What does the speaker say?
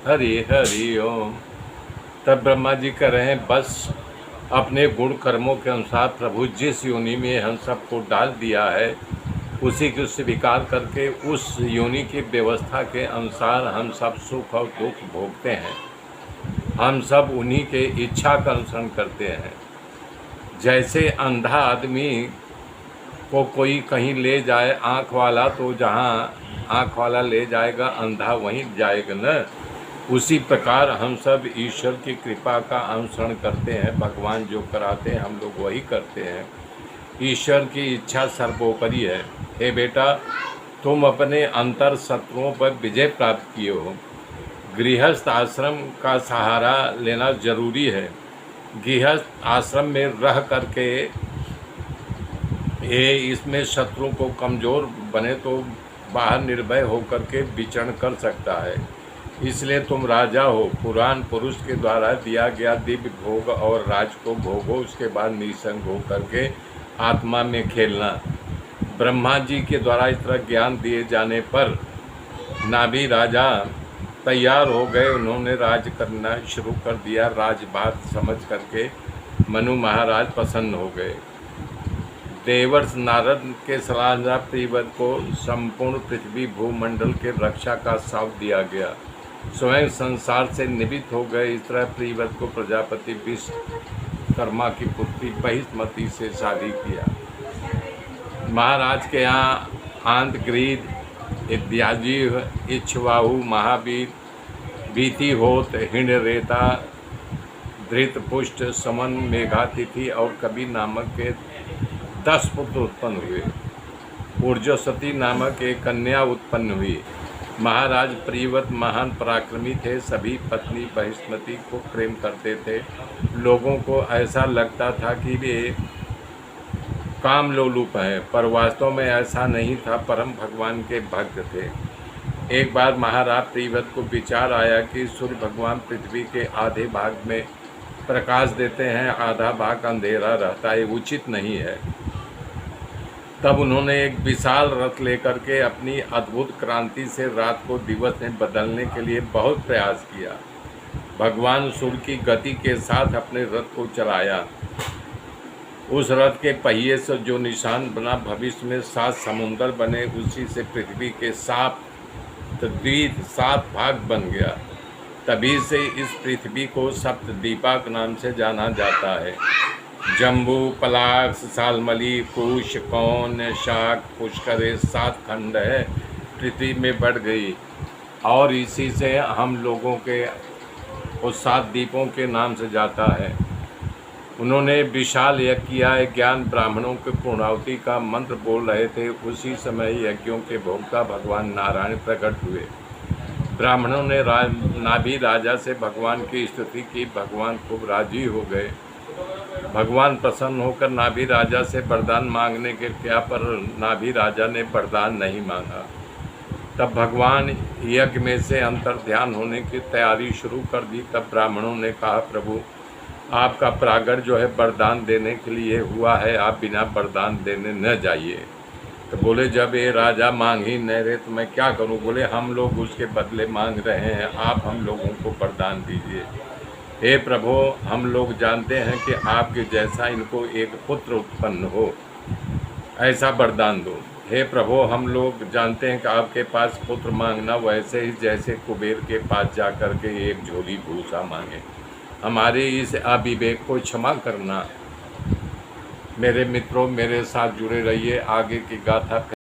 हरि हरि ओम। तब ब्रह्मा जी कह रहे हैं बस अपने गुण कर्मों के अनुसार प्रभु जिस योनि में हम सबको डाल दिया है उसी को स्वीकार करके उस योनि की व्यवस्था के अनुसार हम सब सुख और दुख भोगते हैं। हम सब उन्हीं के इच्छा का अनुसरण करते हैं। जैसे अंधा आदमी को कोई कहीं ले जाए आँख वाला, तो जहाँ आँख वाला ले जाएगा अंधा वहीं जाएगा न। उसी प्रकार हम सब ईश्वर की कृपा का अनुसरण करते हैं। भगवान जो कराते हैं हम लोग वही करते हैं। ईश्वर की इच्छा सर्वोपरि है। हे बेटा, तुम अपने अंतर शत्रुओं पर विजय प्राप्त किए हो। गृहस्थ आश्रम का सहारा लेना जरूरी है। गृहस्थ आश्रम में रह करके इसमें शत्रु को कमज़ोर बने तो बाहर निर्भय होकर के विचरण कर सकता है। इसलिए तुम राजा हो। पुराण पुरुष के द्वारा दिया गया दिव्य भोग और राज को भोगो, उसके बाद निसंग हो करके आत्मा में खेलना। ब्रह्मा जी के द्वारा इस तरह ज्ञान दिए जाने पर नाभि राजा तैयार हो गए। उन्होंने राज करना शुरू कर दिया। राजबात समझ करके मनु महाराज प्रसन्न हो गए। देवर्ष नारद के सलाह प्रियव्रत को संपूर्ण पृथ्वी भूमंडल के रक्षा का साथ दिया गया। स्वयं संसार से निवृत्त हो गए। इस तरह प्रियव्रत को प्रजापति विश्वकर्मा की पुत्री बहिष्मती से शादी किया। महाराज के यहाँ आंतग्रीद, इत्यादि, इक्ष्वाकु, महावीर, वीतिहोत, हिंडरेता, धृतपुष्ट, समन, मेघातिथि और कवि नामक के 10 पुत्र उत्पन्न हुए। ऊर्जस्वती नामक एक कन्या उत्पन्न हुई। महाराज प्रियव्रत महान पराक्रमी थे। सभी पत्नी बहिष्मती को प्रेम करते थे। लोगों को ऐसा लगता था कि वे काम लोलुप हैं, पर वास्तव में ऐसा नहीं था। परम भगवान के भक्त थे। एक बार महाराज प्रियव्रत को विचार आया कि सूर्य भगवान पृथ्वी के आधे भाग में प्रकाश देते हैं, आधा भाग अंधेरा रहता है, उचित नहीं है। तब उन्होंने एक विशाल रथ लेकर के अपनी अद्भुत क्रांति से रात को दिवस में बदलने के लिए बहुत प्रयास किया। भगवान सूर्य की गति के साथ अपने रथ को चलाया। उस रथ के पहिए से जो निशान बना, भविष्य में 7 समुंदर बने। उसी से पृथ्वी के 7 भाग बन गया। तभी से इस पृथ्वी को सप्तद्वीपक नाम से जाना जाता है। जम्बू, पलाक्ष, सालमली, कुश, कौन, शाक, पुष्कर, 7 खंड है, पृथ्वी में बढ़ गई। और इसी से हम लोगों के उस 7 द्वीपों के नाम से जाता है। उन्होंने विशाल यज्ञ किया। ज्ञान ब्राह्मणों के पूर्णाहुति का मंत्र बोल रहे थे। उसी समय यज्ञों के भोक्ता भगवान नारायण प्रकट हुए। ब्राह्मणों ने नाभि राजा से भगवान की स्तुति की। भगवान खूब राजी हो गए। भगवान प्रसन्न होकर नाभि राजा से वरदान मांगने के क्या, पर नाभि राजा ने वरदान नहीं मांगा। तब भगवान यज्ञ में से अंतर ध्यान होने की तैयारी शुरू कर दी। तब ब्राह्मणों ने कहा, प्रभु आपका प्रागट जो है वरदान देने के लिए हुआ है, आप बिना वरदान देने न जाइए। तो बोले, जब ये राजा मांग ही नहीं रहे तो मैं क्या करूं? बोले, हम लोग उसके बदले मांग रहे हैं, आप हम लोगों को वरदान दीजिए। हे प्रभु, हम लोग जानते हैं कि आपके जैसा इनको एक पुत्र उत्पन्न हो, ऐसा वरदान दो। हे प्रभु, हम लोग जानते हैं कि आपके पास पुत्र मांगना वैसे ही जैसे कुबेर के पास जा कर के एक झोली भूसा मांगे। हमारे इस अविवेक को क्षमा करना। मेरे मित्रों, मेरे साथ जुड़े रहिए। आगे की गाथा